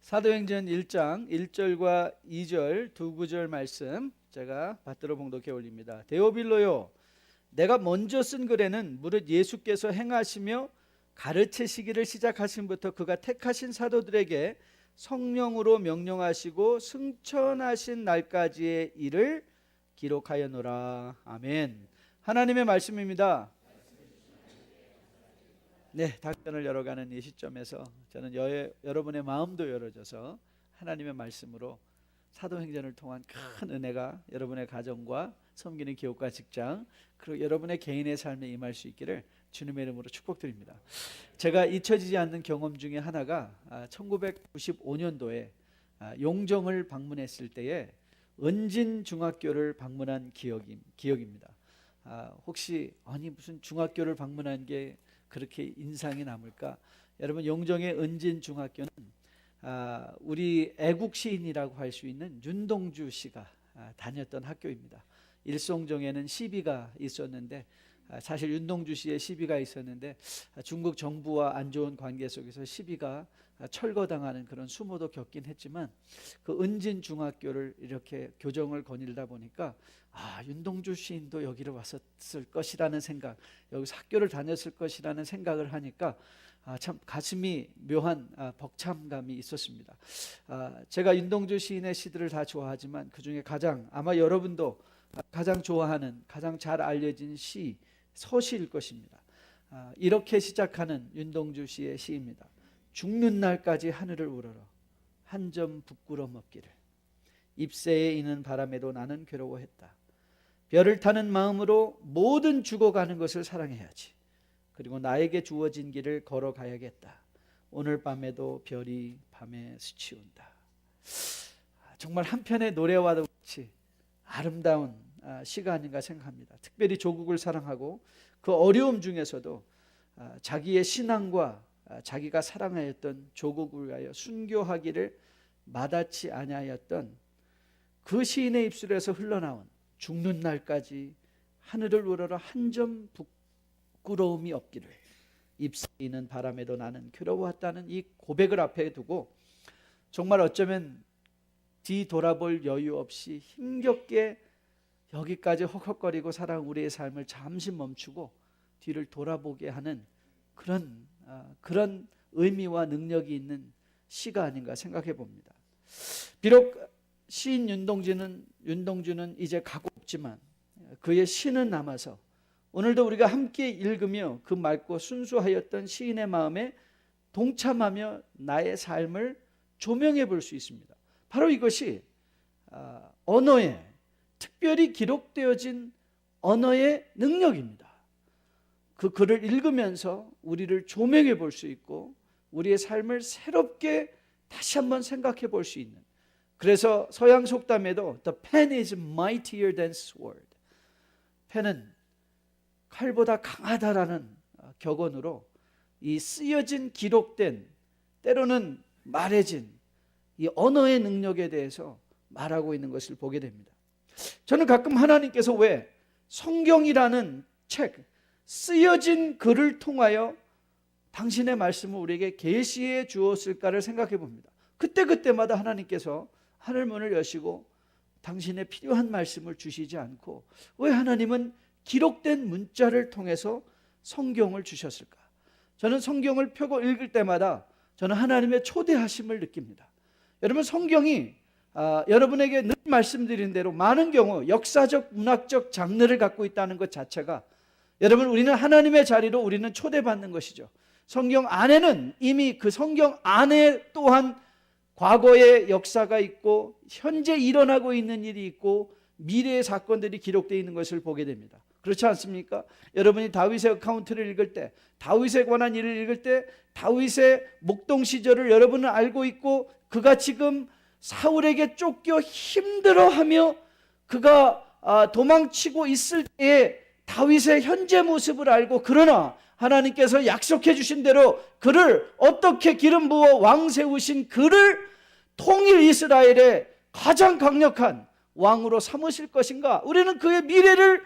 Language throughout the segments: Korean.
사도행전 1장 1절과 2절 두 구절 말씀 제가 받들어 봉독해 올립니다. 데오빌로요, 내가 먼저 쓴 글에는 무릇 예수께서 행하시며 가르치시기를 시작하신부터 그가 택하신 사도들에게 성령으로 명령하시고 승천하신 날까지의 일을 기록하였노라. 아멘. 하나님의 말씀입니다. 네, 답변을 열어가는 이 시점에서 저는 여러분의 마음도 열어줘서 하나님의 말씀으로 사도행전을 통한 큰 은혜가 여러분의 가정과 섬기는 기업과 직장 그리고 여러분의 개인의 삶에 임할 수 있기를 주님의 이름으로 축복드립니다. 제가 잊혀지지 않는 경험 중에 하나가 1995년도에 용정을 방문했을 때에 은진중학교를 방문한 기억입니다. 혹시 아니 무슨 중학교를 방문한 게 그렇게 인상이 남을까? 여러분, 용정의 은진중학교는 우리 애국 시인이라고 할 수 있는 윤동주 씨가 다녔던 학교입니다. 일송정에는 시비가 있었는데 사실 윤동주 씨의 시비가 있었는데 중국 정부와 안 좋은 관계 속에서 시비가 철거당하는 그런 수모도 겪긴 했지만 그 은진중학교를 이렇게 교정을 거닐다 보니까 윤동주 시인도 여기를 왔었을 것이라는 생각, 여기서 학교를 다녔을 것이라는 생각을 하니까 참 가슴이 묘한 벅참감이 있었습니다. 제가 윤동주 시인의 시들을 다 좋아하지만 그중에 가장 아마 여러분도 가장 좋아하는 가장 잘 알려진 시 서시일 것입니다. 이렇게 시작하는 윤동주 시의 시입니다. 죽는 날까지 하늘을 우러러 한 점 부끄럼 없기를 잎새에 이는 바람에도 나는 괴로워했다. 별을 타는 마음으로 모든 죽어가는 것을 사랑해야지. 그리고 나에게 주어진 길을 걸어가야겠다. 오늘 밤에도 별이 밤에 스치운다. 정말 한편의 노래와도 같이 아름다운 시가 아닌가 생각합니다. 특별히 조국을 사랑하고 그 어려움 중에서도 자기의 신앙과 자기가 사랑하였던 조국을 위하여 순교하기를 마다치 아니하였던 그 시인의 입술에서 흘러나온 죽는 날까지 하늘을 우러러 한 점 부끄러움이 없기를 잎새이는 바람에도 나는 괴로웠다는 이 고백을 앞에 두고 정말 어쩌면 뒤돌아볼 여유 없이 힘겹게 여기까지 헉헉거리고 살아온 우리의 삶을 잠시 멈추고 뒤를 돌아보게 하는 그런 의미와 능력이 있는 시가 아닌가 생각해 봅니다. 비록 시인 윤동주는 이제 가고 없지만 그의 시는 남아서 오늘도 우리가 함께 읽으며 그 맑고 순수하였던 시인의 마음에 동참하며 나의 삶을 조명해 볼 수 있습니다. 바로 이것이 언어에 특별히 기록되어진 언어의 능력입니다. 그 글을 읽으면서 우리를 조명해 볼 수 있고 우리의 삶을 새롭게 다시 한번 생각해 볼 수 있는, 그래서 서양 속담에도 The pen is mightier than sword, 펜은 칼보다 강하다라는 격언으로 이 쓰여진 기록된 때로는 말해진 이 언어의 능력에 대해서 말하고 있는 것을 보게 됩니다. 저는 가끔 하나님께서 왜 성경이라는 책, 쓰여진 글을 통하여 당신의 말씀을 우리에게 계시해 주었을까를 생각해 봅니다. 그때마다 하나님께서 하늘문을 여시고 당신의 필요한 말씀을 주시지 않고 왜 하나님은 기록된 문자를 통해서 성경을 주셨을까? 저는 성경을 펴고 읽을 때마다 저는 하나님의 초대하심을 느낍니다. 여러분, 성경이 여러분에게 늘 말씀드린 대로 많은 경우 역사적 문학적 장르를 갖고 있다는 것 자체가 여러분, 우리는 하나님의 자리로 우리는 초대받는 것이죠. 성경 안에는 이미 그 성경 안에 또한 과거의 역사가 있고 현재 일어나고 있는 일이 있고 미래의 사건들이 기록되어 있는 것을 보게 됩니다. 그렇지 않습니까? 여러분이 다윗의 어카운트를 읽을 때, 다윗에 관한 일을 읽을 때 다윗의 목동 시절을 여러분은 알고 있고 그가 지금 사울에게 쫓겨 힘들어하며 그가 도망치고 있을 때에 다윗의 현재 모습을 알고, 그러나 하나님께서 약속해 주신 대로 그를 어떻게 기름 부어 왕 세우신 그를 통일 이스라엘의 가장 강력한 왕으로 삼으실 것인가? 우리는 그의 미래를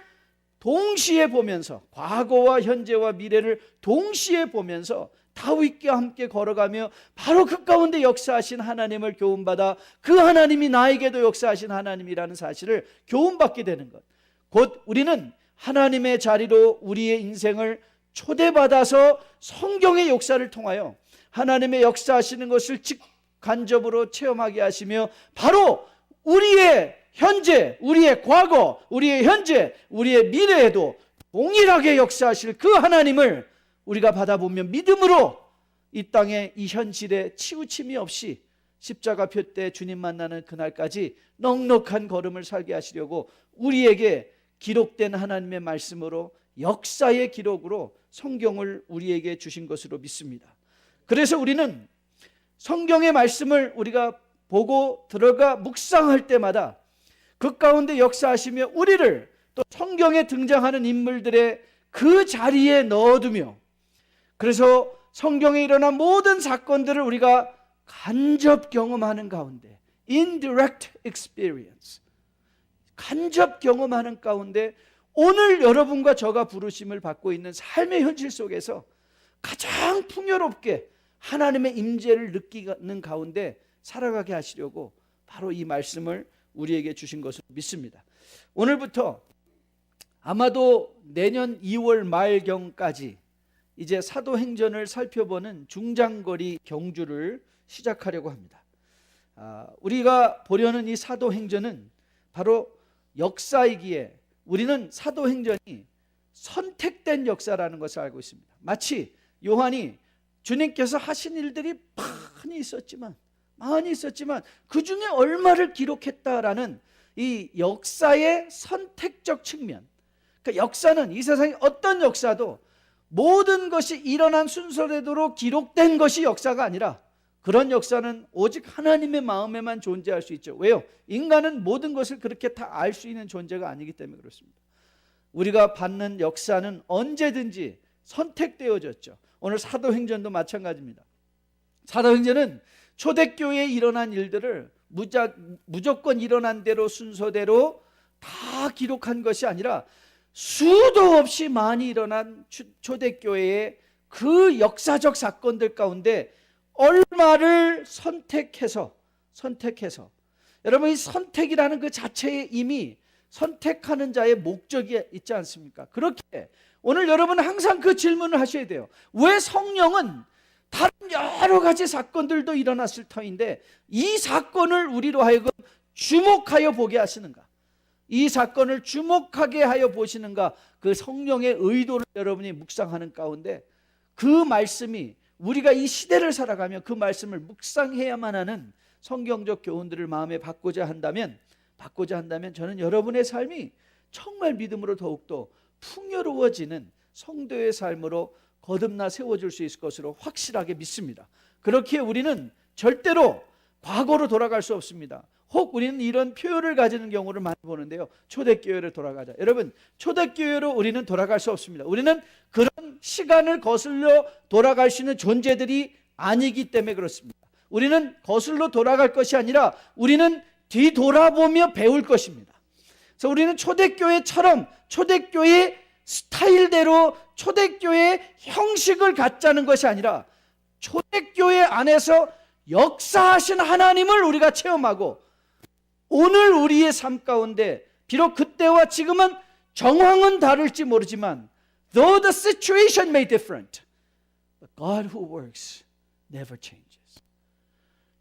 동시에 보면서, 과거와 현재와 미래를 동시에 보면서 다윗과 함께 걸어가며 바로 그 가운데 역사하신 하나님을 교훈받아 그 하나님이 나에게도 역사하신 하나님이라는 사실을 교훈받게 되는 것. 곧 우리는 하나님의 자리로 우리의 인생을 초대받아서 성경의 역사를 통하여 하나님의 역사하시는 것을 직간접으로 체험하게 하시며 바로 우리의 현재, 우리의 과거, 우리의 현재, 우리의 미래에도 동일하게 역사하실 그 하나님을 우리가 받아보며 믿음으로 이 땅의 이 현실에 치우침이 없이 십자가 표 때 주님 만나는 그날까지 넉넉한 걸음을 살게 하시려고 우리에게 기록된 하나님의 말씀으로 역사의 기록으로 성경을 우리에게 주신 것으로 믿습니다. 그래서 우리는 성경의 말씀을 우리가 보고 들어가 묵상할 때마다 그 가운데 역사하시며 우리를 또 성경에 등장하는 인물들의 그 자리에 넣어두며 그래서 성경에 일어난 모든 사건들을 우리가 간접 경험하는 가운데 indirect experience 간접 경험하는 가운데 오늘 여러분과 저가 부르심을 받고 있는 삶의 현실 속에서 가장 풍요롭게 하나님의 임재를 느끼는 가운데 살아가게 하시려고 바로 이 말씀을 우리에게 주신 것을 믿습니다. 오늘부터 아마도 내년 2월 말경까지 이제 사도행전을 살펴보는 중장거리 경주를 시작하려고 합니다. 우리가 보려는 이 사도행전은 바로 역사이기에 우리는 사도행전이 선택된 역사라는 것을 알고 있습니다. 마치 요한이 주님께서 하신 일들이 많이 있었지만 그 중에 얼마를 기록했다라는 이 역사의 선택적 측면. 그러니까 역사는 이 세상의 어떤 역사도 모든 것이 일어난 순서대로 기록된 것이 역사가 아니라 그런 역사는 오직 하나님의 마음에만 존재할 수 있죠. 왜요? 인간은 모든 것을 그렇게 다 알 수 있는 존재가 아니기 때문에 그렇습니다. 우리가 받는 역사는 언제든지 선택되어졌죠. 오늘 사도행전도 마찬가지입니다. 사도행전은 초대교회에 일어난 일들을 무조건 일어난 대로 순서대로 다 기록한 것이 아니라 수도 없이 많이 일어난 초대교회의 그 역사적 사건들 가운데 얼마를 선택해서 여러분 이 선택이라는 그 자체에 이미 선택하는 자의 목적이 있지 않습니까? 그렇게 오늘 여러분은 항상 그 질문을 하셔야 돼요. 왜 성령은 다른 여러 가지 사건들도 일어났을 터인데 이 사건을 우리로 하여금 주목하여 보게 하시는가? 이 사건을 주목하게 하여 보시는가? 그 성령의 의도를 여러분이 묵상하는 가운데 그 말씀이 우리가 이 시대를 살아가며 그 말씀을 묵상해야만 하는 성경적 교훈들을 마음에 받고자 한다면 저는 여러분의 삶이 정말 믿음으로 더욱더 풍요로워지는 성도의 삶으로 거듭나 세워질 수 있을 것으로 확실하게 믿습니다. 그렇기에 우리는 절대로 과거로 돌아갈 수 없습니다. 혹 우리는 이런 표현을 가지는 경우를 많이 보는데요. 초대교회로 돌아가자. 여러분, 초대교회로 우리는 돌아갈 수 없습니다. 우리는 그런 시간을 거슬러 돌아갈 수 있는 존재들이 아니기 때문에 그렇습니다. 우리는 거슬러 돌아갈 것이 아니라 우리는 뒤돌아보며 배울 것입니다. 그래서 우리는 초대교회처럼 초대교회 스타일대로 초대교회 형식을 갖자는 것이 아니라 초대교회 안에서 역사하신 하나님을 우리가 체험하고 오늘 우리의 삶 가운데 비록 그때와 지금은 정황은 다를지 모르지만 though the situation may different, but God who works never changes.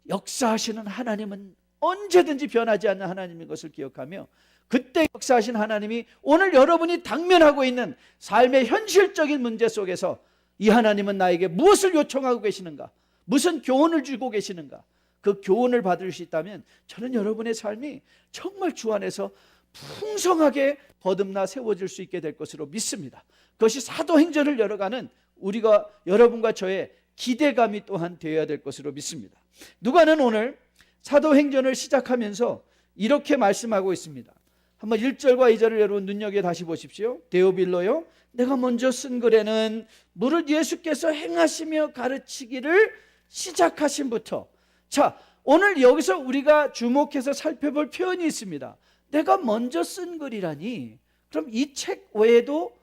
역사하시는 하나님은 언제든지 변하지 않는 하나님인 것을 기억하며 그때 역사하신 하나님이 오늘 여러분이 당면하고 있는 삶의 현실적인 문제 속에서 이 하나님은 나에게 무엇을 요청하고 계시는가? 무슨 교훈을 주고 계시는가? 그 교훈을 받을 수 있다면 저는 여러분의 삶이 정말 주 안에서 풍성하게 거듭나 세워질 수 있게 될 것으로 믿습니다. 그것이 사도행전을 열어가는 우리가 여러분과 저의 기대감이 또한 되어야 될 것으로 믿습니다. 누가는 오늘 사도행전을 시작하면서 이렇게 말씀하고 있습니다. 한번 1절과 2절을 여러분 눈여겨 다시 보십시오. 데오빌로요, 내가 먼저 쓴 글에는 무릇 예수께서 행하시며 가르치기를 시작하신부터. 자, 오늘 여기서 우리가 주목해서 살펴볼 표현이 있습니다. 내가 먼저 쓴 글이라니, 그럼 이 책 외에도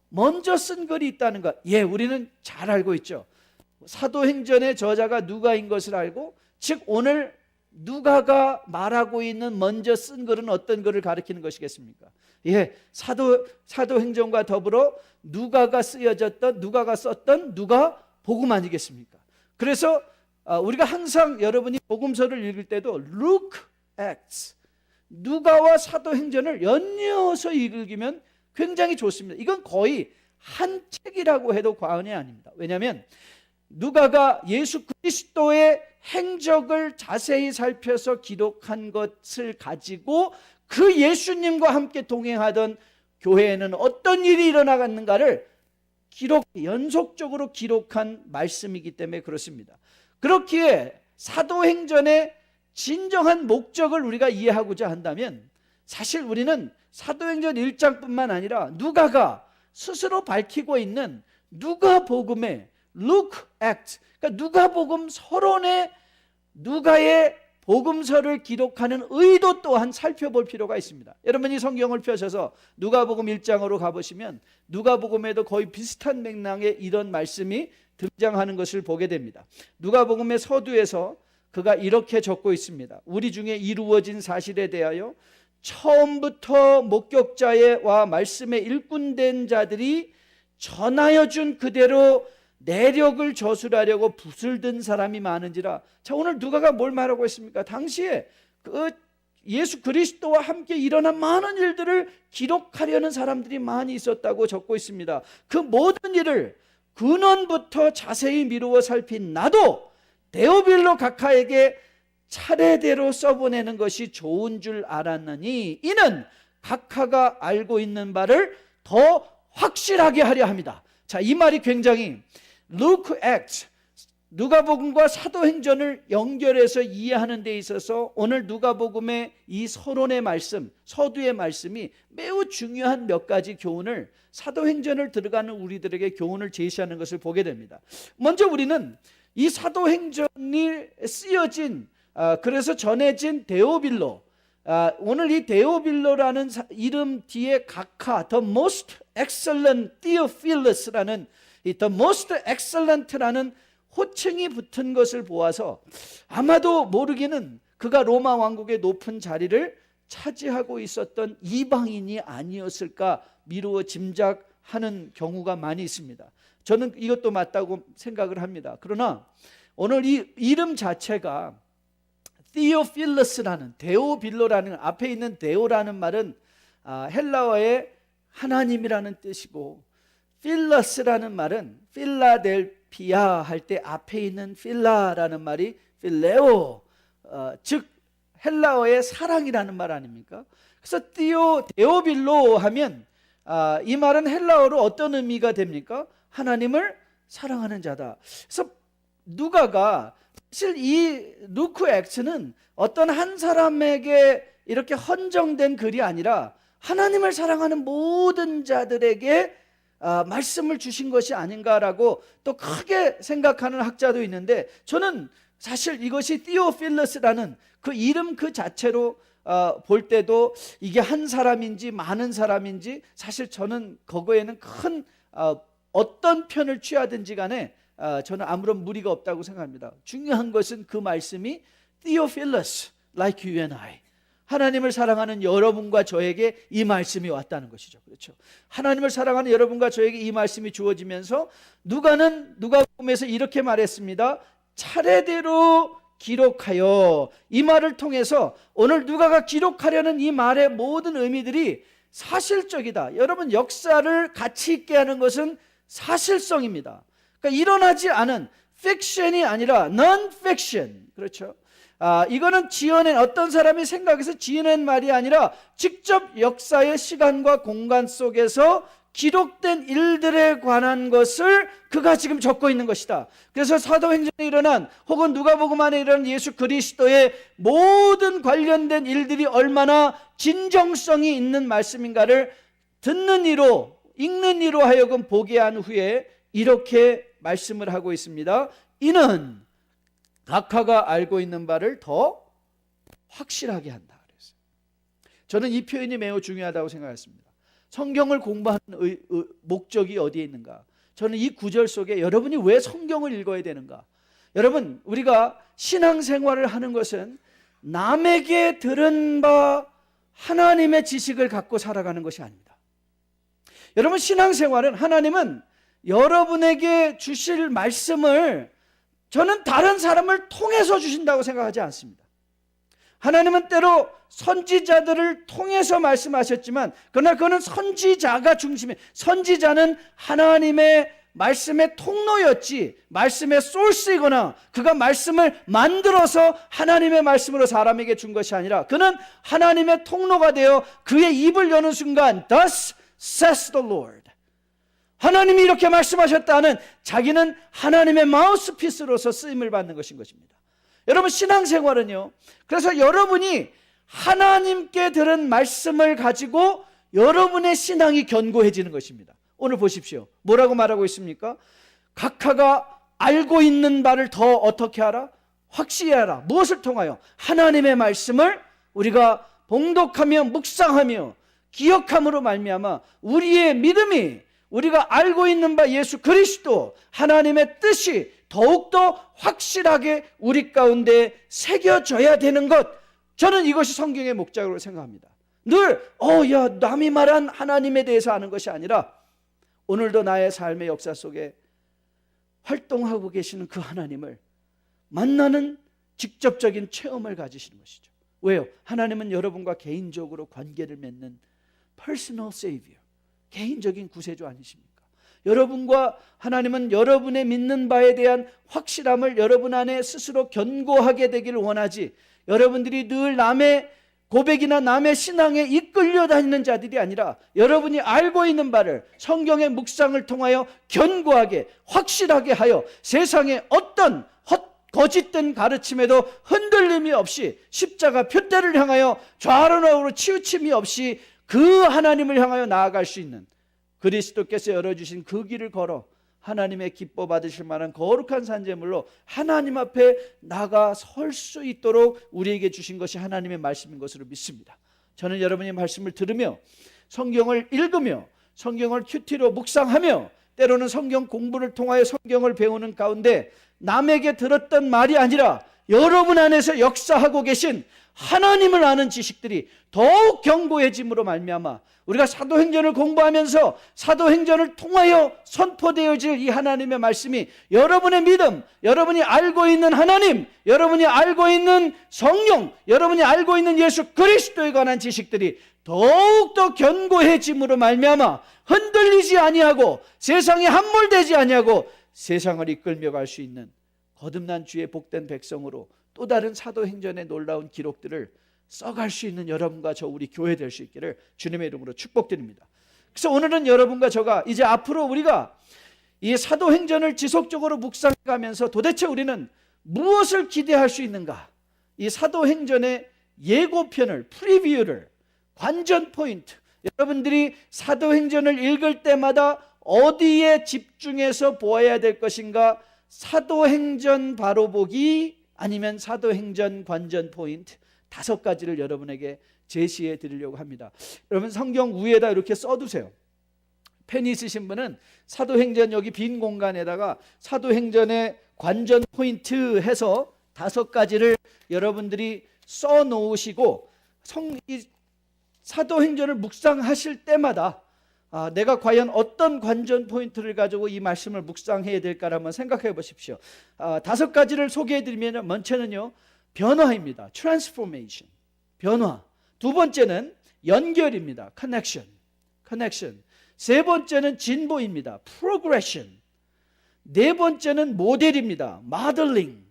먼저 쓴 글이 있다는 것, 우리는 잘 알고 있죠. 사도행전의 저자가 누가인 것을 알고, 즉 오늘 누가가 말하고 있는 먼저 쓴 글은 어떤 글을 가리키는 것이겠습니까? 예, 사도행전과 더불어 누가가 썼던 누가복음 아니겠습니까? 그래서 우리가 항상 여러분이 복음서를 읽을 때도 Luke, Acts, 누가와 사도행전을 연이어서 읽으면 굉장히 좋습니다. 이건 거의 한 책이라고 해도 과언이 아닙니다. 왜냐하면 누가가 예수 그리스도의 행적을 자세히 살펴서 기록한 것을 가지고 그 예수님과 함께 동행하던 교회에는 어떤 일이 일어나갔는가를 연속적으로 기록한 말씀이기 때문에 그렇습니다. 그렇기에 사도행전의 진정한 목적을 우리가 이해하고자 한다면, 사실 우리는 사도행전 1장뿐만 아니라 누가가 스스로 밝히고 있는 누가복음의 Luke, Act, 그러니까 누가복음 서론에 누가의 복음서를 기록하는 의도 또한 살펴볼 필요가 있습니다. 여러분이 성경을 펴셔서 누가복음 1장으로 가보시면 누가복음에도 거의 비슷한 맥락의 이런 말씀이 등장하는 것을 보게 됩니다. 누가복음의 서두에서 그가 이렇게 적고 있습니다. 우리 중에 이루어진 사실에 대하여 처음부터 목격자와 말씀에 일꾼된 자들이 전하여 준 그대로 내력을 저술하려고 붓을 든 사람이 많은지라. 자, 오늘 누가가 뭘 말하고 있습니까? 당시에 그 예수 그리스도와 함께 일어난 많은 일들을 기록하려는 사람들이 많이 있었다고 적고 있습니다. 그 모든 일을 근원부터 자세히 미루어 살핀 나도 데오빌로 각하에게 차례대로 써보내는 것이 좋은 줄 알았느니 이는 각하가 알고 있는 바를 더 확실하게 하려 합니다. 자, 이 말이 굉장히 Luke, Acts, 누가복음과 사도행전을 연결해서 이해하는 데 있어서 오늘 누가복음의 이 서론의 말씀, 서두의 말씀이 매우 중요한 몇 가지 교훈을, 사도행전을 들어가는 우리들에게 교훈을 제시하는 것을 보게 됩니다. 먼저 우리는 이 사도행전이 쓰여진, 그래서 전해진 데오빌로, 오늘 이 데오빌로라는 이름 뒤에 각하, The Most Excellent Theophilus라는 이 The Most Excellent라는 호칭이 붙은 것을 보아서 아마도 모르기는 그가 로마 왕국의 높은 자리를 차지하고 있었던 이방인이 아니었을까 미루어 짐작하는 경우가 많이 있습니다. 저는 이것도 맞다고 생각을 합니다. 그러나 오늘 이 이름 자체가 Theophilus라는, 데오빌로라는, 앞에 있는 데오라는 말은 헬라어의 하나님이라는 뜻이고, 필러스라는 말은 필라델피아 할 때 앞에 있는 필라라는 말이 필레오, 즉 헬라어의 사랑이라는 말 아닙니까? 그래서 데오빌로 하면 이 말은 헬라어로 어떤 의미가 됩니까? 하나님을 사랑하는 자다. 그래서 누가가 사실 이 루크 액츠는 어떤 한 사람에게 이렇게 헌정된 글이 아니라 하나님을 사랑하는 모든 자들에게 말씀을 주신 것이 아닌가라고 또 크게 생각하는 학자도 있는데, 저는 사실 이것이 티오필러스라는 그 이름 그 자체로 볼 때도 이게 한 사람인지 많은 사람인지 사실 저는 그거에는 큰 어떤 편을 취하든지 간에 저는 아무런 무리가 없다고 생각합니다. 중요한 것은 그 말씀이 Theophilus, like you and I, 하나님을 사랑하는 여러분과 저에게 이 말씀이 왔다는 것이죠. 그렇죠? 하나님을 사랑하는 여러분과 저에게 이 말씀이 주어지면서 누가는 누가복음에서 이렇게 말했습니다. 차례대로 기록하여. 이 말을 통해서 오늘 누가가 기록하려는 이 말의 모든 의미들이 사실적이다. 여러분, 역사를 가치 있게 하는 것은 사실성입니다. 그러니까 일어나지 않은 픽션이 아니라 non-fiction. 그렇죠? 이거는 지어낸, 어떤 사람이 생각해서 지어낸 말이 아니라 직접 역사의 시간과 공간 속에서 기록된 일들에 관한 것을 그가 지금 적고 있는 것이다. 그래서 사도행전에 일어난 혹은 누가복음 안에 일어난 예수 그리스도의 모든 관련된 일들이 얼마나 진정성이 있는 말씀인가를 듣는 이로, 읽는 이로 하여금 보게 한 후에 이렇게 말씀을 하고 있습니다. 이는 각하가 알고 있는 바를 더 확실하게 한다. 그랬어요. 저는 이 표현이 매우 중요하다고 생각했습니다. 성경을 공부하는 목적이 어디에 있는가? 저는 이 구절 속에 여러분이 왜 성경을 읽어야 되는가? 여러분, 우리가 신앙생활을 하는 것은 남에게 들은 바 하나님의 지식을 갖고 살아가는 것이 아닙니다. 여러분, 신앙생활은 하나님은 여러분에게 주실 말씀을 저는 다른 사람을 통해서 주신다고 생각하지 않습니다. 하나님은 때로 선지자들을 통해서 말씀하셨지만 그러나 그는 선지자가 중심이에요. 선지자는 하나님의 말씀의 통로였지 말씀의 소스이거나 그가 말씀을 만들어서 하나님의 말씀으로 사람에게 준 것이 아니라 그는 하나님의 통로가 되어 그의 입을 여는 순간 Thus says the Lord, 하나님이 이렇게 말씀하셨다는 자기는 하나님의 마우스피스로서 쓰임을 받는 것인 것입니다. 여러분, 신앙생활은요, 그래서 여러분이 하나님께 들은 말씀을 가지고 여러분의 신앙이 견고해지는 것입니다. 오늘 보십시오. 뭐라고 말하고 있습니까? 각하가 알고 있는 바를 더 어떻게 하라? 확실히 하라. 무엇을 통하여? 하나님의 말씀을 우리가 봉독하며 묵상하며 기억함으로 말미암아 우리의 믿음이, 우리가 알고 있는 바 예수 그리스도 하나님의 뜻이 더욱더 확실하게 우리 가운데 새겨져야 되는 것, 저는 이것이 성경의 목적으로 생각합니다. 늘 남이 말한 하나님에 대해서 아는 것이 아니라 오늘도 나의 삶의 역사 속에 활동하고 계시는 그 하나님을 만나는 직접적인 체험을 가지시는 것이죠. 왜요? 하나님은 여러분과 개인적으로 관계를 맺는 personal savior, 개인적인 구세주 아니십니까? 여러분과 하나님은 여러분의 믿는 바에 대한 확실함을 여러분 안에 스스로 견고하게 되기를 원하지, 여러분들이 늘 남의 고백이나 남의 신앙에 이끌려 다니는 자들이 아니라 여러분이 알고 있는 바를 성경의 묵상을 통하여 견고하게 확실하게 하여 세상의 어떤 거짓된 가르침에도 흔들림이 없이 십자가 표대를 향하여 좌로 우로 치우침이 없이 그 하나님을 향하여 나아갈 수 있는, 그리스도께서 열어주신 그 길을 걸어 하나님의 기뻐 받으실 만한 거룩한 산제물로 하나님 앞에 나가 설 수 있도록 우리에게 주신 것이 하나님의 말씀인 것으로 믿습니다. 저는 여러분의 말씀을 들으며 성경을 읽으며 성경을 큐티로 묵상하며 때로는 성경 공부를 통하여 성경을 배우는 가운데 남에게 들었던 말이 아니라 여러분 안에서 역사하고 계신 하나님을 아는 지식들이 더욱 견고해짐으로 말미암아 우리가 사도행전을 공부하면서 사도행전을 통하여 선포되어질 이 하나님의 말씀이 여러분의 믿음, 여러분이 알고 있는 하나님, 여러분이 알고 있는 성령, 여러분이 알고 있는 예수 그리스도에 관한 지식들이 더욱더 견고해짐으로 말미암아 흔들리지 아니하고 세상에 함몰되지 아니하고 세상을 이끌며 갈 수 있는 거듭난 주의 복된 백성으로 또 다른 사도행전의 놀라운 기록들을 써갈 수 있는 여러분과 저 우리 교회 될 수 있기를 주님의 이름으로 축복드립니다. 그래서 오늘은 여러분과 저가 이제 앞으로 우리가 이 사도행전을 지속적으로 묵상하면서 도대체 우리는 무엇을 기대할 수 있는가, 이 사도행전의 예고편을, 프리뷰를, 관전 포인트, 여러분들이 사도행전을 읽을 때마다 어디에 집중해서 보아야 될 것인가, 사도행전 바로 보기 아니면 사도행전 관전 포인트 5가지를 여러분에게 제시해 드리려고 합니다. 여러분 성경 위에다 이렇게 써두세요. 펜 있으신 분은 사도행전 여기 빈 공간에다가 사도행전의 관전 포인트 해서 5가지를 여러분들이 써 놓으시고 이 사도행전을 묵상하실 때마다 내가 과연 어떤 관전 포인트를 가지고 이 말씀을 묵상해야 될까를 한번 생각해 보십시오. 5가지를 소개해 드리면 먼저는요, 변화입니다. transformation, 변화. 2번째는 연결입니다. connection. 3번째는 진보입니다. progression. 4번째는 모델입니다. modeling.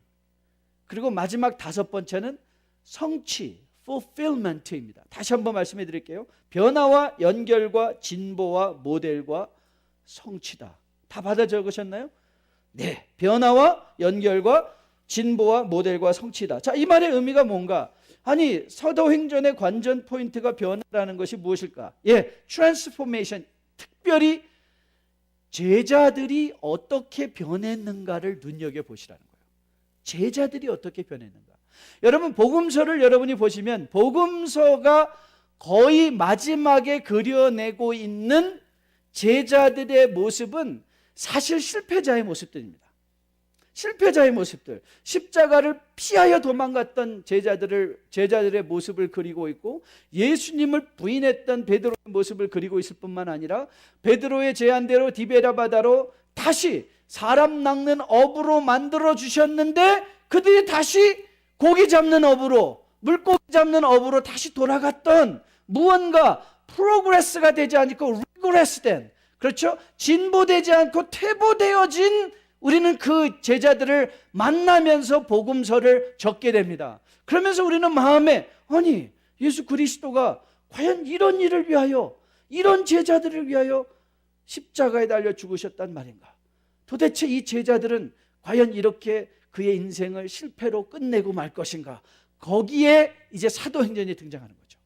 그리고 마지막 5번째는 성취, fulfillment입니다. 다시 한번 말씀해 드릴게요. 변화와 연결과 진보와 모델과 성취다. 다 받아 적으셨나요? 네, 변화와 연결과 진보와 모델과 성취다. 자, 이 말의 의미가 뭔가? 아니, 사도행전의 관전 포인트가 변화라는 것이 무엇일까? transformation. 특별히 제자들이 어떻게 변했는가를 눈여겨보시라는 거예요. 제자들이 어떻게 변했는가. 여러분, 복음서를 여러분이 보시면 복음서가 거의 마지막에 그려내고 있는 제자들의 모습은 사실 실패자의 모습들입니다. 실패자의 모습들, 십자가를 피하여 도망갔던 제자들의 모습을 그리고 있고, 예수님을 부인했던 베드로의 모습을 그리고 있을 뿐만 아니라 베드로의 제안대로 디베라 바다로 다시 사람 낚는 어부로 만들어 주셨는데 그들이 다시 고기 잡는 어부로, 물고기 잡는 어부로 다시 돌아갔던, 무언가 프로그레스가 되지 않고 리그레스된, 그렇죠? 진보되지 않고 퇴보되어진 우리는 그 제자들을 만나면서 복음서를 적게 됩니다. 그러면서 우리는 마음에, 아니 예수 그리스도가 과연 이런 일을 위하여, 이런 제자들을 위하여 십자가에 달려 죽으셨단 말인가? 도대체 이 제자들은 과연 이렇게 그의 인생을 실패로 끝내고 말 것인가? 거기에 이제 사도행전이 등장하는 거죠.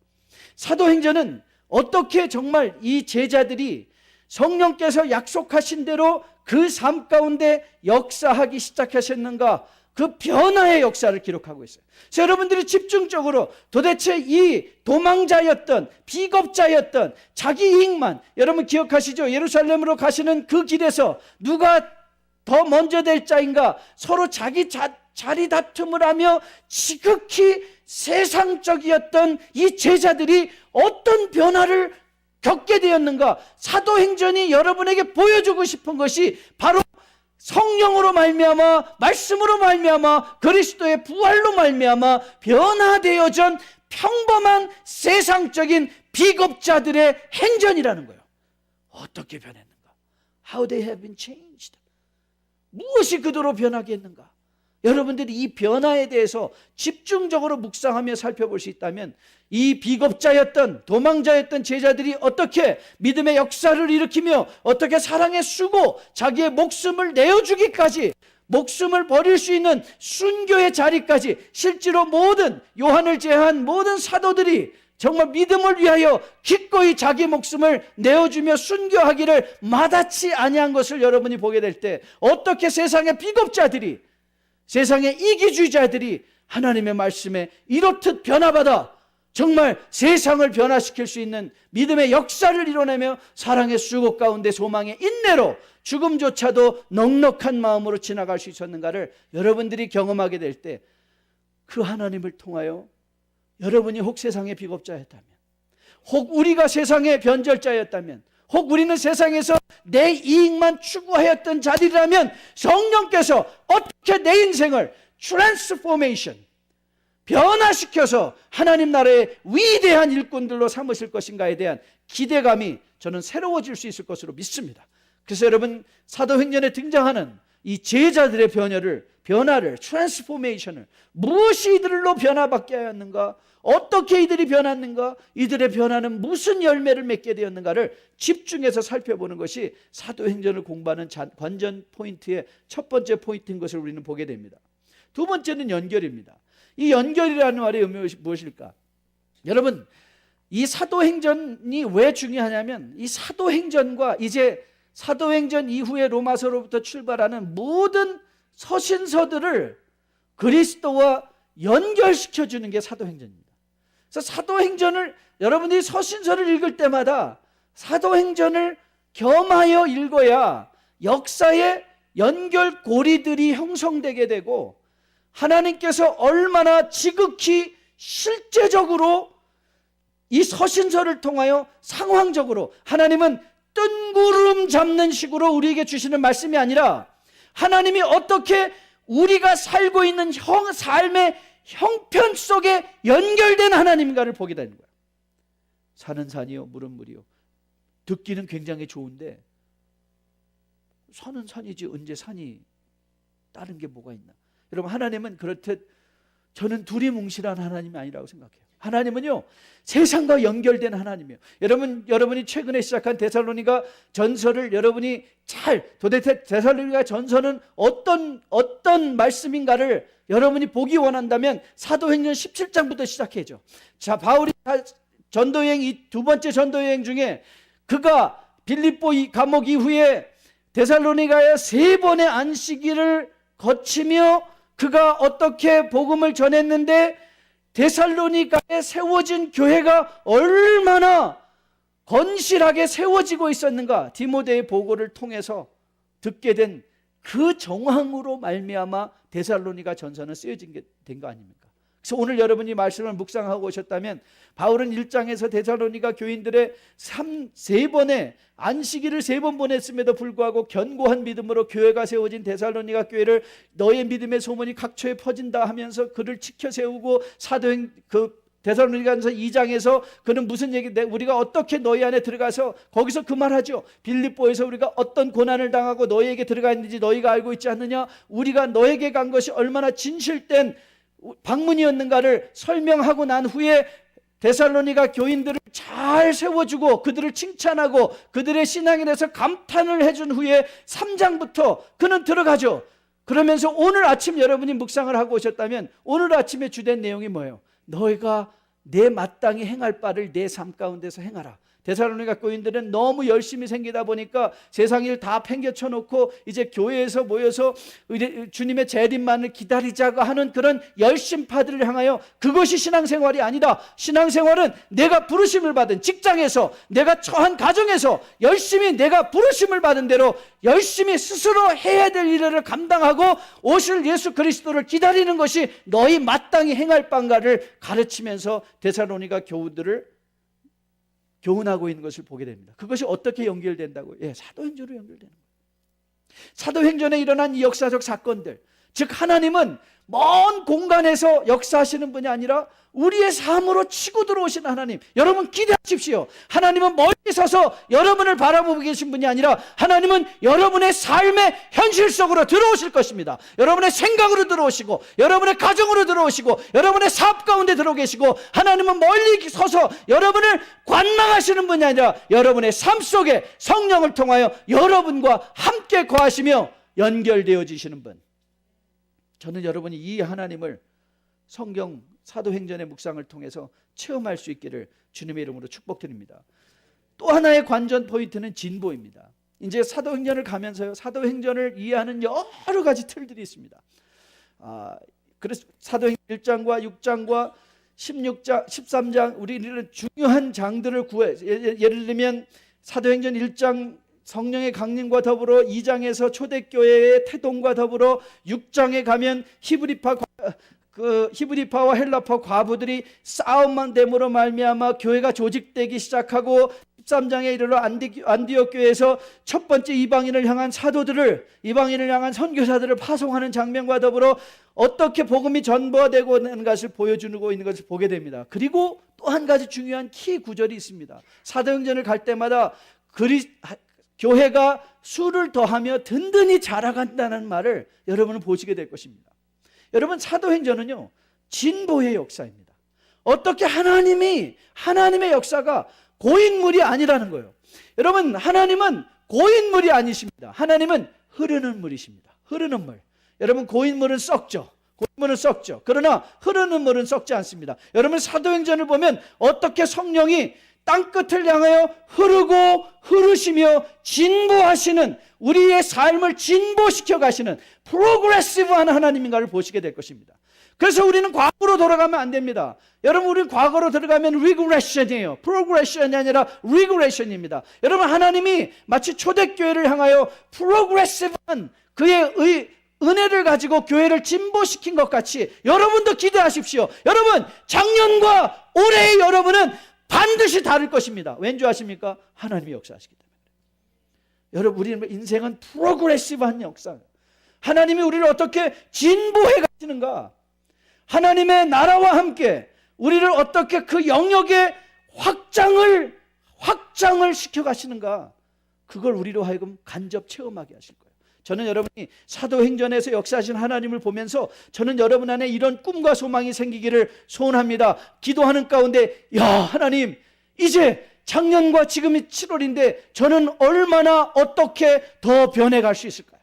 사도행전은 어떻게 정말 이 제자들이 성령께서 약속하신 대로 그 삶 가운데 역사하기 시작하셨는가, 그 변화의 역사를 기록하고 있어요. 그래서 여러분들이 집중적으로 도대체 이 도망자였던, 비겁자였던, 자기 이익만, 여러분 기억하시죠? 예루살렘으로 가시는 그 길에서 누가 더 먼저 될 자인가, 서로 자기 자리 다툼을 하며 지극히 세상적이었던 이 제자들이 어떤 변화를 겪게 되었는가? 사도행전이 여러분에게 보여주고 싶은 것이 바로 성령으로 말미암아, 말씀으로 말미암아, 그리스도의 부활로 말미암아 변화되어진 평범한 세상적인 비겁자들의 행전이라는 거예요. 어떻게 변했는가? How they have been changed. 무엇이 그대로 변하게 했는가? 여러분들이 이 변화에 대해서 집중적으로 묵상하며 살펴볼 수 있다면, 이 비겁자였던, 도망자였던 제자들이 어떻게 믿음의 역사를 일으키며 어떻게 사랑의 수고, 자기의 목숨을 내어주기까지, 목숨을 버릴 수 있는 순교의 자리까지, 실제로 모든 요한을 제외한 모든 사도들이 정말 믿음을 위하여 기꺼이 자기 목숨을 내어주며 순교하기를 마다치 아니한 것을 여러분이 보게 될 때, 어떻게 세상의 비겁자들이, 세상의 이기주의자들이 하나님의 말씀에 이렇듯 변화받아 정말 세상을 변화시킬 수 있는 믿음의 역사를 이뤄내며 사랑의 수고 가운데 소망의 인내로 죽음조차도 넉넉한 마음으로 지나갈 수 있었는가를 여러분들이 경험하게 될 때, 그 하나님을 통하여 여러분이 혹 세상의 비겁자였다면, 혹 우리가 세상의 변절자였다면, 혹 우리는 세상에서 내 이익만 추구하였던 자들이라면, 성령께서 어떻게 내 인생을 트랜스포메이션, 변화시켜서 하나님 나라의 위대한 일꾼들로 삼으실 것인가에 대한 기대감이 저는 새로워질 수 있을 것으로 믿습니다. 그래서 여러분, 사도행전에 등장하는 이 제자들의 변화를 트랜스포메이션을, 무엇이 이들로 변화받게 하였는가, 어떻게 이들이 변했는가, 이들의 변화는 무슨 열매를 맺게 되었는가를 집중해서 살펴보는 것이 사도행전을 공부하는 관전 포인트의 첫 번째 포인트인 것을 우리는 보게 됩니다. 두 번째는 연결입니다. 이 연결이라는 말의 의미가 무엇일까? 여러분, 이 사도행전이 왜 중요하냐면, 이 사도행전과 이제 사도행전 이후에 로마서로부터 출발하는 모든 서신서들을 그리스도와 연결시켜주는 게 사도행전입니다. 그래서 사도행전을, 여러분들이 서신서를 읽을 때마다 사도행전을 겸하여 읽어야 역사의 연결고리들이 형성되게 되고, 하나님께서 얼마나 지극히 실제적으로 이 서신서를 통하여 상황적으로, 하나님은 뜬구름 잡는 식으로 우리에게 주시는 말씀이 아니라, 하나님이 어떻게 우리가 살고 있는 삶의 형편 속에 연결된 하나님인가를 보게 되는 거예요. 산은 산이요 물은 물이요. 듣기는 굉장히 좋은데, 산은 산이지 언제 산이 다른 게 뭐가 있나? 여러분, 하나님은 그렇듯 저는 두리뭉실한 하나님이 아니라고 생각해요. 하나님은요, 세상과 연결된 하나님이에요. 여러분이 최근에 시작한 데살로니가 전서를 여러분이 도대체 데살로니가 전서는 어떤 말씀인가를 여러분이 보기 원한다면 사도행전 17장부터 시작해죠. 자, 바울이 전도여행, 이 두 번째 전도여행 중에 그가 빌립보 감옥 이후에 데살로니가의 3번의 안식일을 거치며 그가 어떻게 복음을 전했는데, 데살로니가에 세워진 교회가 얼마나 건실하게 세워지고 있었는가, 디모데의 보고를 통해서 듣게 된 그 정황으로 말미암아 데살로니가 전서는 쓰여진 게 된 거 아닙니까? 그래서 오늘 여러분이 말씀을 묵상하고 오셨다면 바울은 1장에서 데살로니가 교인들의 세 번의 안식일을 3번 보냈음에도 불구하고 견고한 믿음으로 교회가 세워진 데살로니가 교회를 너의 믿음의 소문이 각처에 퍼진다 하면서 그를 지켜 세우고 사도행 데살로니가서 2장에서 그는 무슨 얘기인데 우리가 어떻게 너희 안에 들어가서 거기서 그 말하죠. 빌립보에서 우리가 어떤 고난을 당하고 너희에게 들어가 있는지 너희가 알고 있지 않느냐. 우리가 너에게 간 것이 얼마나 진실된 방문이었는가를 설명하고 난 후에 데살로니가 교인들을 잘 세워주고 그들을 칭찬하고 그들의 신앙에 대해서 감탄을 해준 후에 3장부터 그는 들어가죠. 그러면서 오늘 아침 여러분이 묵상을 하고 오셨다면 오늘 아침의 주된 내용이 뭐예요? 너희가 내 마땅히 행할 바를 내 삶 가운데서 행하라. 데살로니가 교인들은 너무 열심히 생기다 보니까 세상 일 다 팽개쳐 놓고 이제 교회에서 모여서 주님의 재림만을 기다리자고 하는 그런 열심파들을 향하여 그것이 신앙생활이 아니다. 신앙생활은 내가 부르심을 받은 직장에서 내가 처한 가정에서 열심히 내가 부르심을 받은 대로 열심히 스스로 해야 될 일을 감당하고 오실 예수 그리스도를 기다리는 것이 너희 마땅히 행할 바인가를 가르치면서 데살로니가 교우들을 교훈하고 있는 것을 보게 됩니다. 그것이 어떻게 연결된다고요? 사도행전으로 연결되는 거예요. 사도행전에 일어난 이 역사적 사건들, 즉 하나님은 먼 공간에서 역사하시는 분이 아니라 우리의 삶으로 치고 들어오신 하나님, 여러분 기대하십시오. 하나님은 멀리 서서 여러분을 바라보고 계신 분이 아니라 하나님은 여러분의 삶의 현실 속으로 들어오실 것입니다. 여러분의 생각으로 들어오시고 여러분의 가정으로 들어오시고 여러분의 사업 가운데 들어오 계시고 하나님은 멀리 서서 여러분을 관망하시는 분이 아니라 여러분의 삶 속에 성령을 통하여 여러분과 함께 거하시며 연결되어지시는 분. 저는 여러분이 이 하나님을 성경 사도행전의 묵상을 통해서 체험할 수 있기를 주님의 이름으로 축복드립니다. 또 하나의 관전 포인트는 진보입니다. 이제 사도행전을 가면서요, 사도행전을 이해하는 여러 가지 틀들이 있습니다. 그래서 사도행전 1장과 6장과 16장, 13장 우리는 중요한 장들을 예를 들면 사도행전 1장 성령의 강림과 더불어 2장에서 초대교회의 태동과 더불어 6장에 가면 히브리파와 헬라파 과부들이 싸움만 됨으로 말미암아 교회가 조직되기 시작하고 13장에 이르러 안디옥 교회에서 첫 번째 이방인을 향한 사도들을 이방인을 향한 선교사들을 파송하는 장면과 더불어 어떻게 복음이 전보되고 있는 것을 보여주고 있는 것을 보게 됩니다. 그리고 또 한 가지 중요한 키 구절이 있습니다. 사도행전을 갈 때마다 교회가 수를 더하며 든든히 자라간다는 말을 여러분은 보시게 될 것입니다. 여러분 사도행전은요 진보의 역사입니다. 어떻게 하나님의 역사가 고인물이 아니라는 거예요. 여러분 하나님은 고인물이 아니십니다. 하나님은 흐르는 물이십니다. 흐르는 물. 여러분 고인물은 썩죠. 고인물은 썩죠. 그러나 흐르는 물은 썩지 않습니다. 여러분 사도행전을 보면 어떻게 성령이 땅끝을 향하여 흐르시며 진보하시는 우리의 삶을 진보시켜 가시는 프로그레시브한 하나님인가를 보시게 될 것입니다. 그래서 우리는 과거로 돌아가면 안 됩니다. 여러분 우리는 과거로 들어가면 리그레션이에요. 프로그레션이 아니라 리그레션입니다. 여러분 하나님이 마치 초대교회를 향하여 프로그레시브한 그의 은혜를 가지고 교회를 진보시킨 것 같이 여러분도 기대하십시오. 여러분 작년과 올해의 여러분은 반드시 다를 것입니다. 왠지 아십니까? 하나님이 역사하시기 때문에. 여러분 우리는 인생은 프로그레시브한 역사예요. 하나님이 우리를 어떻게 진보해 가시는가? 하나님의 나라와 함께 우리를 어떻게 그 영역의 확장을 시켜 가시는가? 그걸 우리로 하여금 간접 체험하게 하실 거예요. 저는 여러분이 사도행전에서 역사하신 하나님을 보면서 저는 여러분 안에 이런 꿈과 소망이 생기기를 소원합니다. 기도하는 가운데 하나님 이제 작년과 지금이 7월인데 저는 얼마나 어떻게 더 변해갈 수 있을까요?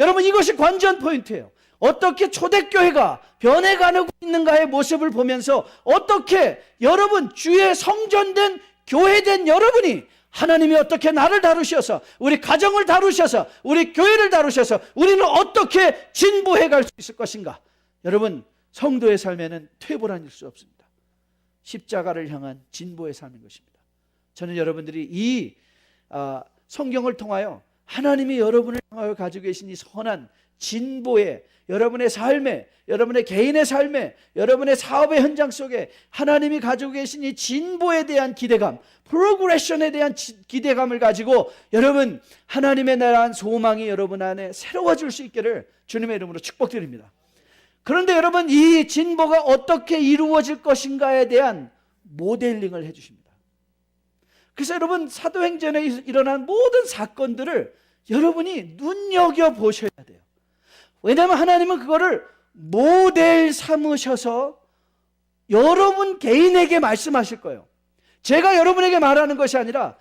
여러분 이것이 관전 포인트예요. 어떻게 초대교회가 변해가고 있는가의 모습을 보면서 어떻게 여러분 주의 성전된 교회된 여러분이 하나님이 어떻게 나를 다루셔서 우리 가정을 다루셔서 우리 교회를 다루셔서 우리는 어떻게 진보해 갈 수 있을 것인가? 여러분 성도의 삶에는 퇴보란 수 없습니다. 십자가를 향한 진보의 삶인 것입니다. 저는 여러분들이 이 성경을 통하여 하나님이 여러분을 향하여 가지고 계신 이 선한 진보에, 여러분의 삶에, 여러분의 개인의 삶에, 여러분의 사업의 현장 속에 하나님이 가지고 계신 이 진보에 대한 기대감, 프로그레션에 대한 기대감을 가지고 여러분 하나님의 나라한 소망이 여러분 안에 새로워질 수 있기를 주님의 이름으로 축복드립니다. 그런데 여러분, 이 진보가 어떻게 이루어질 것인가에 대한 모델링을 해주십니다. 그래서 여러분, 사도행전에 일어난 모든 사건들을 여러분이 눈여겨보셔야 돼요. 왜냐하면 하나님은 그거를 모델 삼으셔서 여러분 개인에게 말씀하실 거예요. 제가 여러분에게 말하는 것이 아니라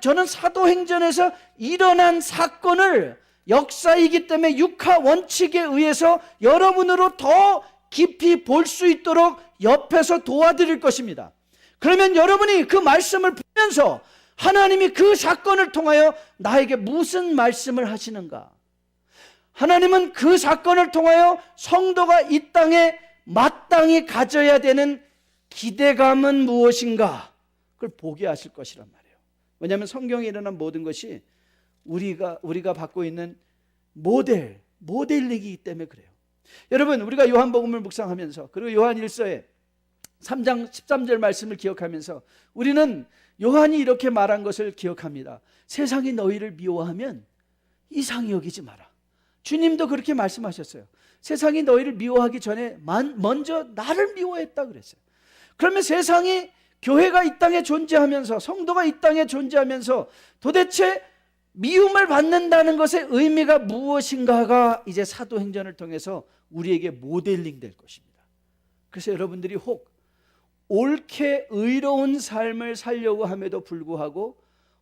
저는 사도행전에서 일어난 사건을 역사이기 때문에 육하 원칙에 의해서 여러분으로 더 깊이 볼 수 있도록 옆에서 도와드릴 것입니다. 그러면 여러분이 그 말씀을 보면서 하나님이 그 사건을 통하여 나에게 무슨 말씀을 하시는가, 하나님은 그 사건을 통하여 성도가 이 땅에 마땅히 가져야 되는 기대감은 무엇인가, 그걸 보게 하실 것이란 말이에요. 왜냐하면 성경에 일어난 모든 것이 우리가 받고 있는 모델링이기 때문에 그래요. 여러분, 우리가 요한복음을 묵상하면서 그리고 요한 1서에 3장 13절 말씀을 기억하면서 우리는 요한이 이렇게 말한 것을 기억합니다. 세상이 너희를 미워하면 이상히 여기지 마라. 주님도 그렇게 말씀하셨어요. 세상이 너희를 미워하기 전에 먼저 나를 미워했다 그랬어요. 그러면 세상이, 교회가 이 땅에 존재하면서, 성도가 이 땅에 존재하면서 도대체 미움을 받는다는 것의 의미가 무엇인가가 이제 사도행전을 통해서 우리에게 모델링 될 것입니다. 그래서 여러분들이 혹 옳게 의로운 삶을 살려고 함에도 불구하고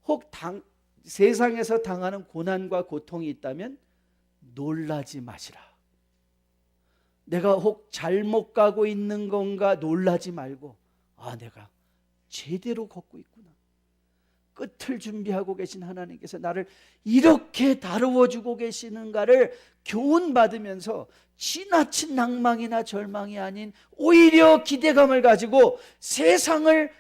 혹 세상에서 당하는 고난과 고통이 있다면 놀라지 마시라. 내가 혹 잘못 가고 있는 건가 놀라지 말고, 내가 제대로 걷고 있구나. 끝을 준비하고 계신 하나님께서 나를 이렇게 다루어주고 계시는가를 교훈받으면서 지나친 낭망이나 절망이 아닌 오히려 기대감을 가지고 세상을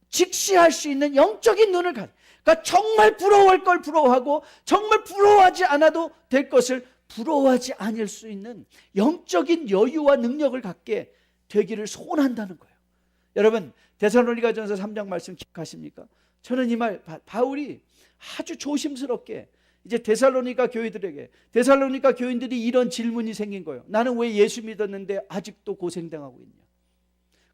직시할 수 있는 영적인 눈을 그러니까 정말 부러워할 걸 부러워하고 정말 부러워하지 않아도 될 것을 부러워하지 않을 수 있는 영적인 여유와 능력을 갖게 되기를 소원한다는 거예요. 여러분, 데살로니가전서 3장 말씀 기억하십니까? 저는 이 말 바울이 아주 조심스럽게 이제 데살로니가 교회들에게, 데살로니가 교인들이 이런 질문이 생긴 거예요. 나는 왜 예수 믿었는데 아직도 고생당하고 있냐?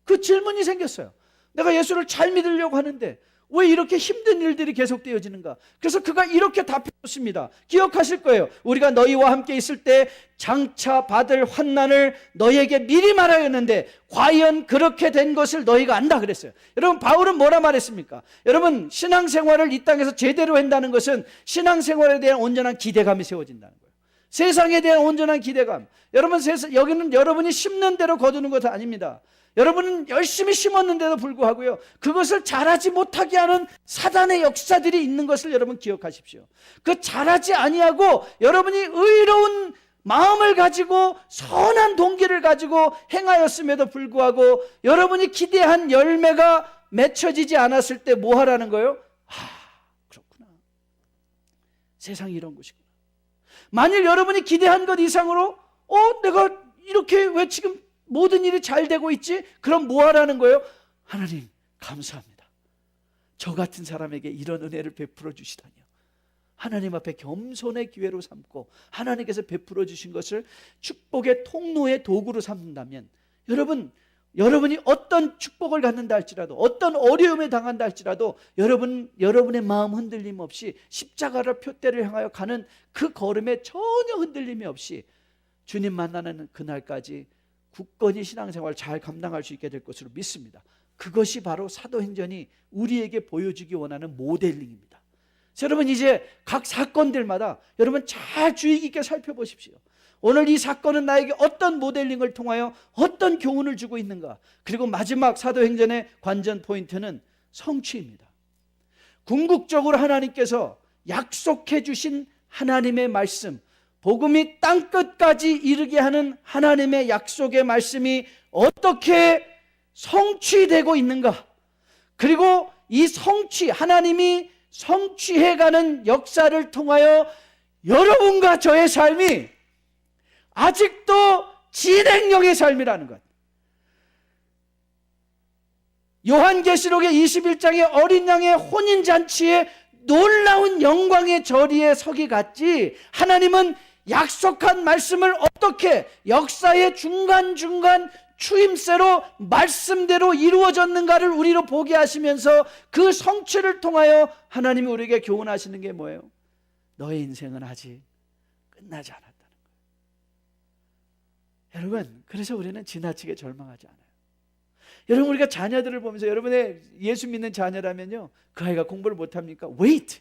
그 질문이 생겼어요. 내가 예수를 잘 믿으려고 하는데 왜 이렇게 힘든 일들이 계속되어지는가? 그래서 그가 이렇게 답해줬습니다. 기억하실 거예요. 우리가 너희와 함께 있을 때 장차 받을 환난을 너희에게 미리 말하였는데 과연 그렇게 된 것을 너희가 안다 그랬어요. 여러분, 바울은 뭐라 말했습니까? 여러분, 신앙생활을 이 땅에서 제대로 한다는 것은 신앙생활에 대한 온전한 기대감이 세워진다는 거예요. 세상에 대한 온전한 기대감. 여러분, 여기는 여러분이 심는 대로 거두는 것 아닙니다. 여러분은 열심히 심었는데도 불구하고요, 그것을 잘하지 못하게 하는 사단의 역사들이 있는 것을 여러분 기억하십시오. 그 잘하지 아니하고 여러분이 의로운 마음을 가지고 선한 동기를 가지고 행하였음에도 불구하고 여러분이 기대한 열매가 맺혀지지 않았을 때 뭐 하라는 거예요? 그렇구나, 세상이 이런 것이구나. 만일 여러분이 기대한 것 이상으로 내가 이렇게 왜 지금 모든 일이 잘 되고 있지? 그럼 뭐 하라는 거예요? 하나님 감사합니다. 저 같은 사람에게 이런 은혜를 베풀어 주시다니요. 하나님 앞에 겸손의 기회로 삼고 하나님께서 베풀어 주신 것을 축복의 통로의 도구로 삼는다면 여러분이 어떤 축복을 갖는다 할지라도, 어떤 어려움에 당한다 할지라도 여러분의 마음 흔들림 없이 십자가를 표대를 향하여 가는 그 걸음에 전혀 흔들림이 없이 주님 만나는 그날까지 굳건히 신앙생활을 잘 감당할 수 있게 될 것으로 믿습니다. 그것이 바로 사도행전이 우리에게 보여주기 원하는 모델링입니다. 여러분, 이제 각 사건들마다 여러분 잘 주의 깊게 살펴보십시오. 오늘 이 사건은 나에게 어떤 모델링을 통하여 어떤 교훈을 주고 있는가. 그리고 마지막 사도행전의 관전 포인트는 성취입니다. 궁극적으로 하나님께서 약속해 주신 하나님의 말씀, 복음이 땅끝까지 이르게 하는 하나님의 약속의 말씀이 어떻게 성취되고 있는가? 그리고 이 성취, 하나님이 성취해가는 역사를 통하여 여러분과 저의 삶이 아직도 진행형의 삶이라는 것. 요한계시록의 21장의 어린 양의 혼인잔치에 놀라운 영광의 저리에 서기 같이 하나님은 약속한 말씀을 어떻게 역사의 중간중간 추임새로 말씀대로 이루어졌는가를 우리로 보게 하시면서 그 성취를 통하여 하나님이 우리에게 교훈하시는 게 뭐예요? 너의 인생은 아직 끝나지 않았다는 거예요. 여러분, 그래서 우리는 지나치게 절망하지 않아요. 여러분, 우리가 자녀들을 보면서, 여러분의 예수 믿는 자녀라면요, 그 아이가 공부를 못합니까? Wait!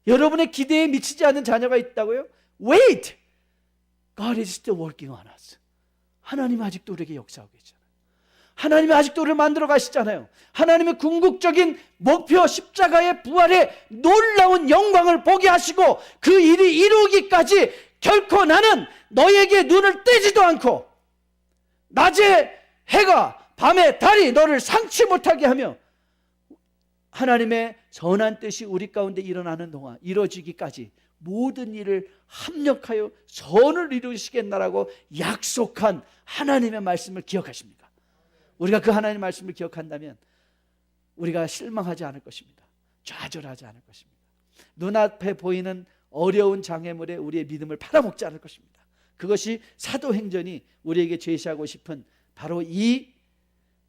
여러분의 기대에 미치지 않는 자녀가 있다고요? Wait! God is still working on us. 하나님 아직도 우리에게 역사하고 계시잖아요. 하나님이 아직도 우리를 만들어 가시잖아요. 하나님의 궁극적인 목표 십자가의 부활의 놀라운 영광을 보게 하시고 그 일이 이루기까지 결코 나는 너에게 눈을 떼지도 않고 낮에 해가 밤에 달이 너를 상치 못하게 하며 하나님의 선한 뜻이 우리 가운데 일어나는 동안 이루어지기까지 모든 일을 합력하여 선을 이루시겠나라고 약속한 하나님의 말씀을 기억하십니까? 우리가 그 하나님의 말씀을 기억한다면 우리가 실망하지 않을 것입니다. 좌절하지 않을 것입니다. 눈앞에 보이는 어려운 장애물에 우리의 믿음을 팔아먹지 않을 것입니다. 그것이 사도행전이 우리에게 제시하고 싶은 바로 이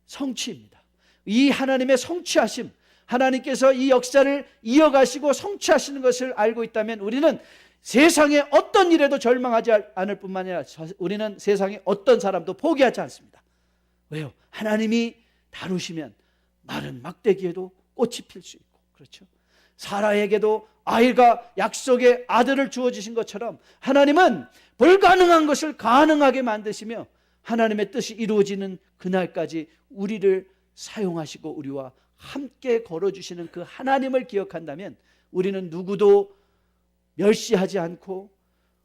성취입니다. 이 하나님의 성취하심, 하나님께서 이 역사를 이어가시고 성취하시는 것을 알고 있다면 우리는 세상의 어떤 일에도 절망하지 않을 뿐만 아니라 우리는 세상의 어떤 사람도 포기하지 않습니다. 왜요? 하나님이 다루시면 마른 막대기에도 꽃이 필 수 있고, 그렇죠? 사라에게도 아이가 약속의 아들을 주어주신 것처럼 하나님은 불가능한 것을 가능하게 만드시며 하나님의 뜻이 이루어지는 그날까지 우리를 사용하시고 우리와 함께 걸어주시는 그 하나님을 기억한다면 우리는 누구도 멸시하지 않고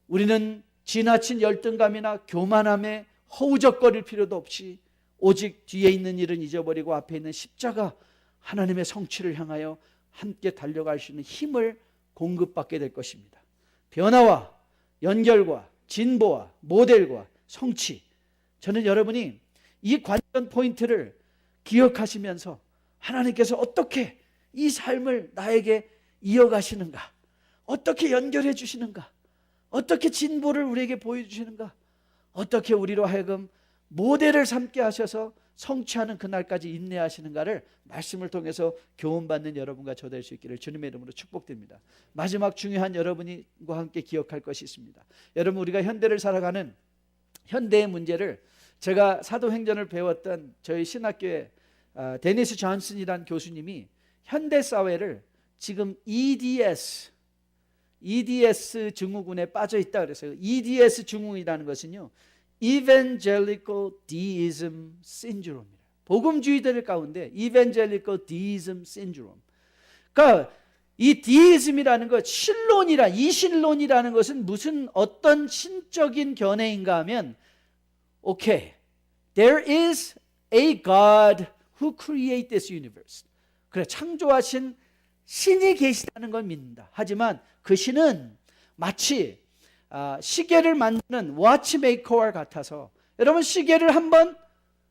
우리는 지나친 열등감이나 교만함에 허우적거릴 필요도 없이 오직 뒤에 있는 일은 잊어버리고 앞에 있는 십자가 하나님의 성취를 향하여 함께 달려갈 수 있는 힘을 공급받게 될 것입니다. 변화와 연결과 진보와 모델과 성취, 저는 여러분이 이 관전 포인트를 기억하시면서 하나님께서 어떻게 이 삶을 나에게 이어가시는가, 어떻게 연결해 주시는가, 어떻게 진보를 우리에게 보여주시는가, 어떻게 우리로 하여금 모델을 삼게 하셔서 성취하는 그날까지 인내하시는가를 말씀을 통해서 교훈받는 여러분과 저 될 수 있기를 주님의 이름으로 축복드립니다. 마지막 중요한 여러분과 함께 기억할 것이 있습니다. 여러분, 우리가 현대를 살아가는 현대의 문제를 제가 사도행전을 배웠던 저희 신학교에 데니스 존슨이라는 교수님이 현대 사회를 지금 EDS 증후군에 빠져 있다 그랬어요. EDS 증후군이라는 것은요, Evangelical Deism Syndrome입니다. 복음주의들 가운데 Evangelical Deism Syndrome. 그러니까 이 디이즘이라는 것, 이신론이라는 것은 무슨 어떤 신적인 견해인가 하면, okay, there is a God who created this universe. 그래, 창조하신 신이 계시다는 걸 믿는다. 하지만 그 신은 마치 시계를 만드는 워치메이커와 같아서, 여러분 시계를 한번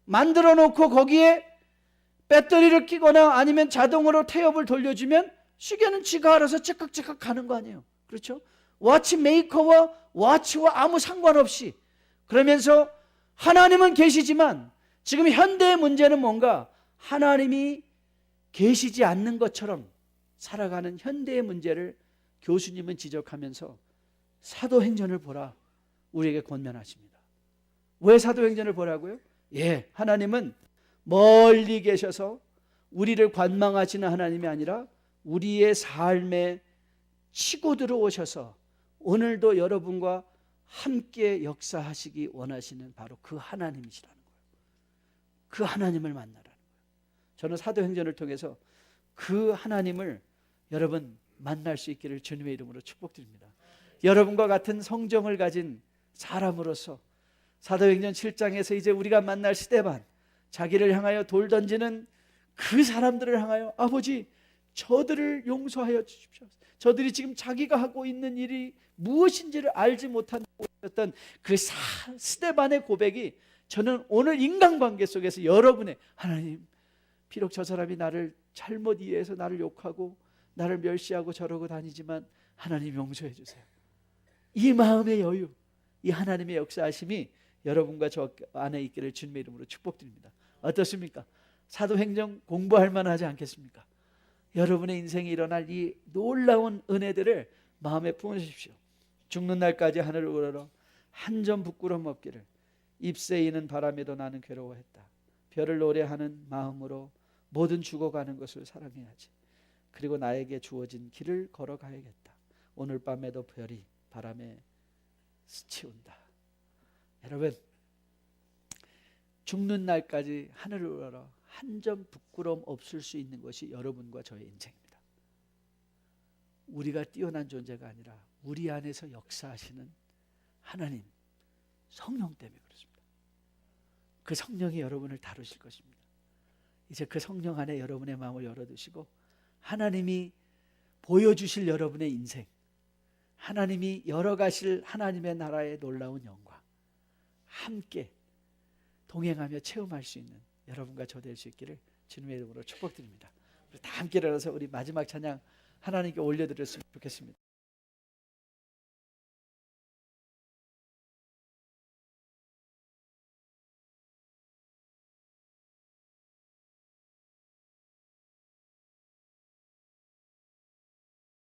만들어 놓고 거기에 배터리를 끼거나 아니면 자동으로 태엽을 돌려주면 시계는 지가 알아서 찌깍찌깍 가는 거 아니에요. 그렇죠? 워치메이커와 워치와 아무 상관없이, 그러면서 하나님은 계시지만 지금 현대의 문제는 뭔가 하나님이 계시지 않는 것처럼 살아가는 현대의 문제를 교수님은 지적하면서 사도행전을 보라 우리에게 권면하십니다. 왜 사도행전을 보라고요? 예, 하나님은 멀리 계셔서 우리를 관망하시는 하나님이 아니라 우리의 삶에 치고 들어오셔서 오늘도 여러분과 함께 역사하시기 원하시는 바로 그 하나님이시라는 거예요. 그 하나님을 만나라는 거예요. 저는 사도행전을 통해서 그 하나님을 여러분 만날 수 있기를 주님의 이름으로 축복드립니다. 여러분과 같은 성정을 가진 사람으로서 사도행전 7장에서 이제 우리가 만날 스데반, 자기를 향하여 돌 던지는 그 사람들을 향하여 아버지 저들을 용서하여 주십시오. 저들이 지금 자기가 하고 있는 일이 무엇인지를 알지 못하고 있었던 그 스데반의 고백이 저는 오늘 인간관계 속에서 여러분의 하나님, 비록 저 사람이 나를 잘못 이해해서 나를 욕하고 나를 멸시하고 저러고 다니지만 하나님 용서해 주세요. 이 마음의 여유, 이 하나님의 역사하심이 여러분과 저 안에 있기를 주님의 이름으로 축복드립니다. 어떻습니까? 사도행전 공부할 만하지 않겠습니까? 여러분의 인생에 일어날 이 놀라운 은혜들을 마음에 품으십시오. 죽는 날까지 하늘을 우러러 한 점 부끄럼 없기를. 잎새 이는 바람에도 나는 괴로워했다. 별을 노래하는 마음으로 모든 죽어가는 것을 사랑해야지. 그리고 나에게 주어진 길을 걸어가야겠다. 오늘 밤에도 별이 바람에 스치운다. 여러분, 죽는 날까지 하늘을 우러러 한 점 부끄러움 없을 수 있는 것이 여러분과 저의 인생입니다. 우리가 뛰어난 존재가 아니라 우리 안에서 역사하시는 하나님, 성령 때문에 그렇습니다. 그 성령이 여러분을 다루실 것입니다. 이제 그 성령 안에 여러분의 마음을 열어두시고 하나님이 보여주실 여러분의 인생, 하나님이 열어가실 하나님의 나라의 놀라운 영광, 함께 동행하며 체험할 수 있는 여러분과 저 될 수 있기를 주님의 이름으로 축복드립니다. 다 함께 일어나서 우리 마지막 찬양 하나님께 올려드렸으면 좋겠습니다.